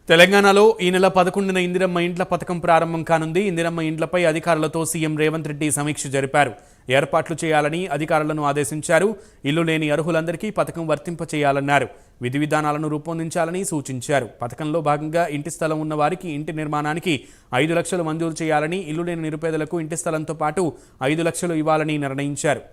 తెలంగాణలో ఈ నెల 11న ఇందిరమ్మ ఇండ్ల పథకం ప్రారంభం కానుంది. ఇందిరమ్మ ఇండ్లపై అధికారులతో సీఎం రేవంత్ రెడ్డి సమీక్ష జరిపారు. ఏర్పాట్లు చేయాలని అధికారులను ఆదేశించారు. ఇల్లు లేని అర్హులందరికీ పథకం వర్తింపచేయాలన్నారు. విధి విధానాలను రూపొందించాలని సూచించారు. పథకంలో భాగంగా ఇంటి స్థలం ఉన్న వారికి ఇంటి నిర్మాణానికి 5 లక్షలు మంజూరు చేయాలని, ఇల్లు లేని నిరుపేదలకు ఇంటి స్థలంతో పాటు 5 లక్షలు ఇవ్వాలని నిర్ణయించారు.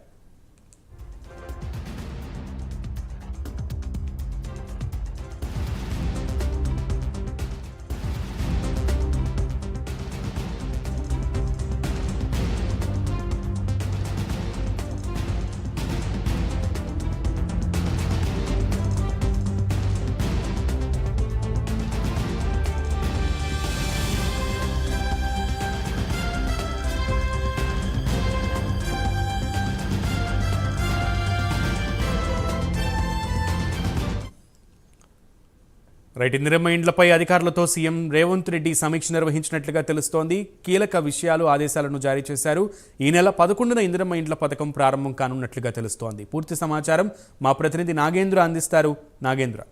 ఇందిరమ్మ ఇండ్లపై అధికారులతో సీఎం రేవంత్ రెడ్డి సమీక్ష నిర్వహించినట్లుగా తెలుస్తోంది. కీలక విషయాలు, ఆదేశాలను జారీ చేశారు. ఈ నెల 11న ఇందిరమ్మ ఇండ్ల పథకం ప్రారంభం కానున్నట్లుగా తెలుస్తోంది. పూర్తి సమాచారం మా ప్రతినిధి నాగేంద్ర అందిస్తారు. నాగేంద్ర.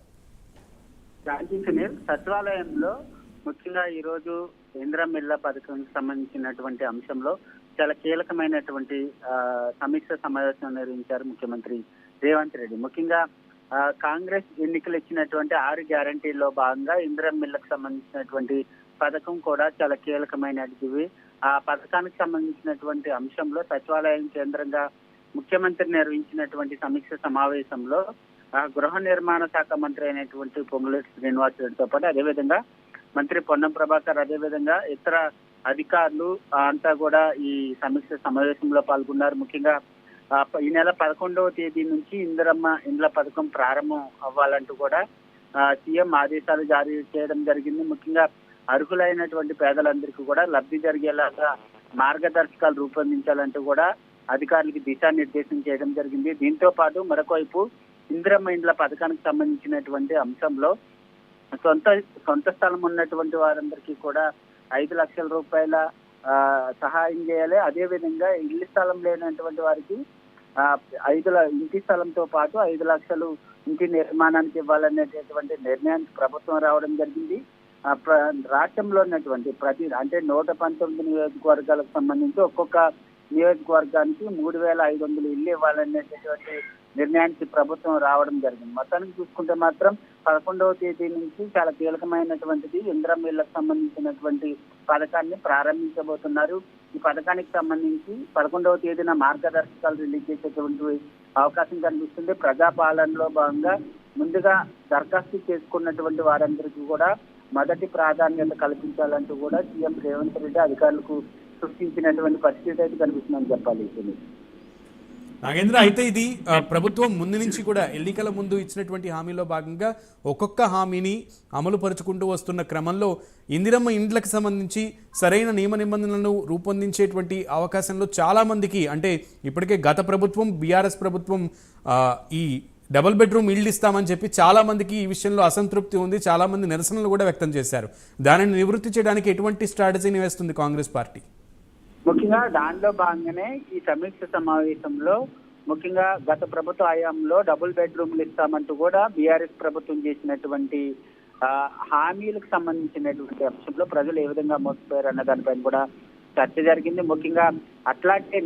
సచివాలయంలో ముఖ్యంగా ఈ రోజు ఇందిరమ్మ ఇళ్ల పథకానికి సంబంధించినటువంటి అంశంలో చాలా కీలకమైనటువంటి సమీక్ష సమావేశం నిర్వహించారు ముఖ్యమంత్రి రేవంత్ రెడ్డి. ముఖ్యంగా కాంగ్రెస్ ఎన్నికలు ఇచ్చినటువంటి 6 గ్యారంటీల్లో భాగంగా ఇందిరమ్మ ఇళ్లకు సంబంధించినటువంటి పథకం కూడా చాలా కీలకమైనది. ఆ పథకానికి సంబంధించినటువంటి అంశంలో సచివాలయం కేంద్రంగా ముఖ్యమంత్రి నిర్వహించినటువంటి సమీక్ష సమావేశంలో గృహ నిర్మాణ శాఖ మంత్రి అయినటువంటి పొంగులేటి శ్రీనివాస్ రెడ్డితో పాటు అదేవిధంగా మంత్రి పొన్నం ప్రభాకర్, అదేవిధంగా ఇతర అధికారులు అంతా కూడా ఈ సమీక్ష సమావేశంలో పాల్గొన్నారు. ముఖ్యంగా ఈ నెల 11వ తేదీ నుంచి ఇందిరమ్మ ఇండ్ల పథకం ప్రారంభం అవ్వాలంటూ కూడా సీఎం ఆదేశాలు జారీ చేయడం జరిగింది. ముఖ్యంగా అర్హులైనటువంటి పేదలందరికీ కూడా లబ్ధి జరిగేలాగా మార్గదర్శకాలు రూపొందించాలంటూ కూడా అధికారులకు దిశానిర్దేశం చేయడం జరిగింది. దీంతో పాటు మరొక వైపు ఇందిరమ్మ ఇండ్ల పథకానికి సంబంధించినటువంటి అంశంలో సొంత స్థలం ఉన్నటువంటి వారందరికీ కూడా 5 లక్షల రూపాయల సహాయం చేయాలి. అదేవిధంగా ఇల్లు స్థలం లేనటువంటి వారికి ఇంటి స్థలంతో పాటు 5 లక్షలు ఇంటి నిర్మాణానికి ఇవ్వాలనేటటువంటి నిర్ణయానికి ప్రభుత్వం రావడం జరిగింది. రాష్ట్రంలో ఉన్నటువంటి 119 నియోజకవర్గాలకు సంబంధించి ఒక్కొక్క నియోజకవర్గానికి 3,500 ఇల్లు ఇవ్వాలనేటటువంటి నిర్ణయానికి ప్రభుత్వం రావడం జరిగింది. మొత్తానికి చూసుకుంటే మాత్రం 11వ తేదీ నుంచి చాలా కీలకమైనటువంటిది ఇందిరమ్మ ఇళ్లకు సంబంధించినటువంటి పథకాన్ని ప్రారంభించబోతున్నారు. ఈ పథకానికి సంబంధించి 11వ తేదీన మార్గదర్శకాలు రిలీజ్ చేసేటువంటి అవకాశం కనిపిస్తుంది. ప్రజాపాలనలో భాగంగా ముందుగా దరఖాస్తు చేసుకున్నటువంటి వారందరికీ కూడా మొదటి ప్రాధాన్యత కల్పించాలంటూ కూడా సీఎం రేవంత్ రెడ్డి అధికారులకు సృష్టించినటువంటి పరిస్థితి అయితే కనిపిస్తుందని చెప్పాలి. నాగేంద్ర, అయితే ఇది ప్రభుత్వం ముందు నుంచి కూడా ఎన్నికల ముందు ఇచ్చినటువంటి హామీలో భాగంగా ఒక్కొక్క హామీని అమలు పరుచుకుంటూ వస్తున్న క్రమంలో ఇందిరమ్మ ఇండ్లకు సంబంధించి సరైన నియమ నిబంధనలను రూపొందించేటువంటి అవకాశంలో చాలామందికి, అంటే ఇప్పటికే గత ప్రభుత్వం బీఆర్ఎస్ ప్రభుత్వం ఈ డబుల్ బెడ్రూమ్ ఇల్లు ఇస్తామని చెప్పి చాలామందికి ఈ విషయంలో అసంతృప్తి ఉంది. చాలామంది నిరసనలు కూడా వ్యక్తం చేశారు. దానిని నివృత్తి చేయడానికి ఎటువంటి స్ట్రాటజీని వేస్తుంది కాంగ్రెస్ పార్టీ? ముఖ్యంగా దానిలో భాగంగానే ఈ సమీక్ష సమావేశంలో ముఖ్యంగా గత ప్రభుత్వ హయాంలో డబుల్ బెడ్రూమ్లు ఇస్తామంటూ కూడా బీఆర్ఎస్ ప్రభుత్వం చేసినటువంటి హామీలకు సంబంధించినటువంటి అంశంలో ప్రజలు ఏ విధంగా మోసపోయారు అన్న దానిపైన కూడా చర్చ జరిగింది. ముఖ్యంగా అట్లాంటి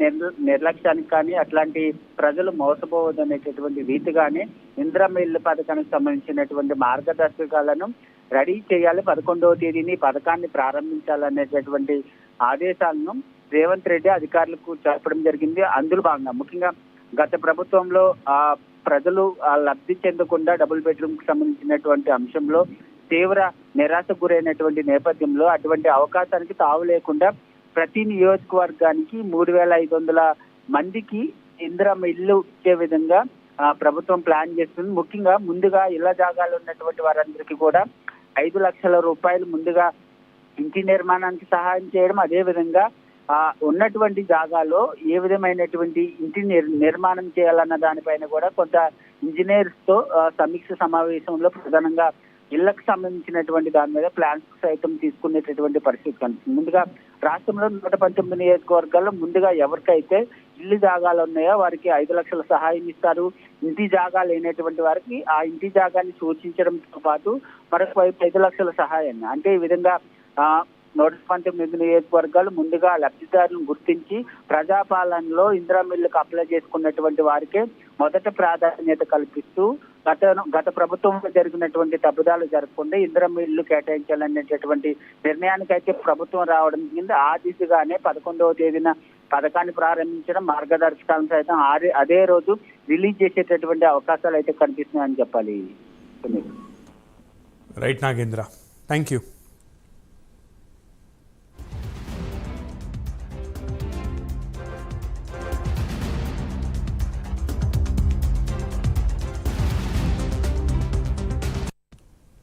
నిర్లక్ష్యానికి కానీ, అట్లాంటి ప్రజలు మోసపోవద్దు అనేటటువంటి రీతిగానే ఇందిరమ్మ ఇళ్ల పథకానికి సంబంధించినటువంటి మార్గదర్శకాలను రెడీ చేయాలి, 11వ తేదీని పథకాన్ని ప్రారంభించాలనేటటువంటి ఆదేశాలను రేవంత్ రెడ్డి అధికారులకు చెప్పడం జరిగింది. అందులో భాగంగా ముఖ్యంగా గత ప్రభుత్వంలో ప్రజలు లబ్ధి చెందకుండా డబుల్ బెడ్రూమ్ కి సంబంధించినటువంటి అంశంలో తీవ్ర నిరాశకు గురైనటువంటి నేపథ్యంలో అటువంటి అవకాశానికి తావు లేకుండా ప్రతి నియోజకవర్గానికి 3,500 మందికి ఇందిరమ్మ ఇల్లు ఇచ్చే విధంగా ప్రభుత్వం ప్లాన్ చేస్తుంది. ముఖ్యంగా ముందుగా ఇళ్ల జాగాలు ఉన్నటువంటి వారందరికీ కూడా 5 లక్షల రూపాయలు ముందుగా ఇంటి నిర్మాణానికి సహాయం చేయడం, అదేవిధంగా ఉన్నటువంటి జాగాలో ఏ విధమైనటువంటి ఇంటి నిర్మాణం చేయాలన్న దానిపైన కూడా కొంత ఇంజనీర్స్ తో సమీక్ష సమావేశంలో ప్రధానంగా ఇళ్లకు సంబంధించినటువంటి దాని మీద ప్లాన్స్ సైతం తీసుకునేటటువంటి పరిస్థితి కనిపిస్తుంది. ముందుగా రాష్ట్రంలో 119 నియోజకవర్గాల్లో ముందుగా ఎవరికైతే ఇల్లు జాగాలు ఉన్నాయో వారికి 5 లక్షల సహాయం ఇస్తారు. ఇంటి జాగా లేనటువంటి వారికి ఆ ఇంటి జాగాన్ని సూచించడంతో పాటు మరొక వైపు 5 లక్షల సహాయాన్ని, అంటే ఈ విధంగా 119 నియోజకవర్గాలు ముందుగా లబ్ధిదారులను గుర్తించి ప్రజాపాలనలో ఇందిరమ్మ ఇళ్లకు అప్లై చేసుకున్నటువంటి వారికే మొదట ప్రాధాన్యత కల్పిస్తూ గత ప్రభుత్వంలో జరిగినటువంటి తప్పుదాలు జరగకుండా ఇందిరమ్మ ఇళ్లు కేటాయించాలనేటటువంటి నిర్ణయానికైతే ప్రభుత్వం రావడం కింద ఆ దిశగానే 11వ తేదీన పథకాన్ని ప్రారంభించడం, మార్గదర్శకాలను సైతం అదే రోజు రిలీజ్ చేసేటటువంటి అవకాశాలు అయితే కనిపిస్తున్నాయని చెప్పాలి. Right Nagendra, thank you.